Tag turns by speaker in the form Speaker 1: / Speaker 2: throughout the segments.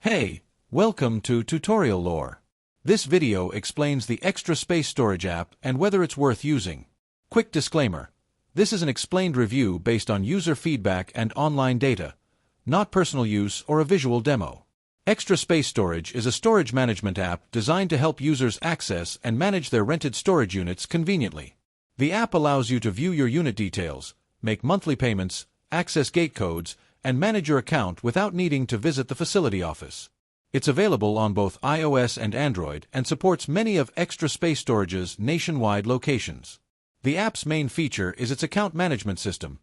Speaker 1: Hey, welcome to Tutorial Lore. This video explains the Extra Space Storage app and whether it's worth using. Quick disclaimer. This is an explained review based on user feedback and online data, not personal use or a visual demo. Extra Space Storage is a storage management app designed to help users access and manage their rented storage units conveniently. The app allows you to view your unit details, make monthly payments, access gate codes, and manage your account without needing to visit the facility office. It's available on both iOS and Android and supports many of Extra Space Storage's nationwide locations. The app's main feature is its account management system.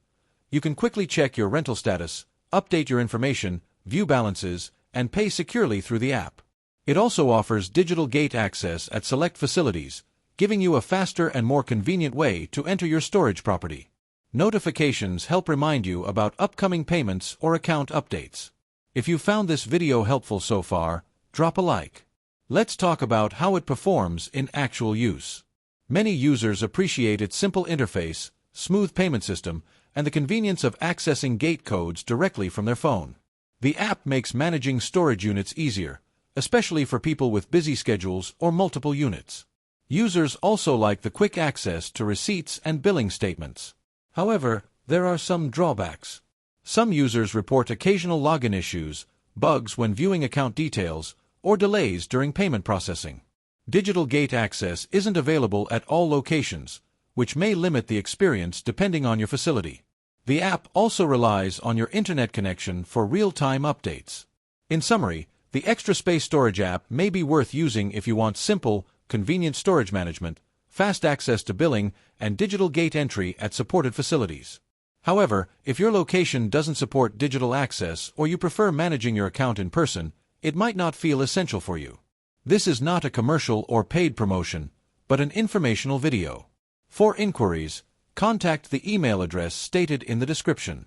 Speaker 1: You can quickly check your rental status, update your information, view balances, and pay securely through the app. It also offers digital gate access at select facilities, giving you a faster and more convenient way to enter your storage property. Notifications help remind you about upcoming payments or account updates. If you found this video helpful so far, drop a like. Let's talk about how it performs in actual use. Many users appreciate its simple interface, smooth payment system, and the convenience of accessing gate codes directly from their phone. The app makes managing storage units easier, especially for people with busy schedules or multiple units. Users also like the quick access to receipts and billing statements. However, there are some drawbacks. Some users report occasional login issues, bugs when viewing account details, or delays during payment processing. Digital gate access isn't available at all locations, which may limit the experience depending on your facility. The app also relies on your internet connection for real-time updates. In summary, the Extra Space Storage app may be worth using if you want simple, convenient storage management, fast access to billing, and digital gate entry at supported facilities. However, if your location doesn't support digital access or you prefer managing your account in person, it might not feel essential for you. This is not a commercial or paid promotion, but an informational video. For inquiries, contact the email address stated in the description.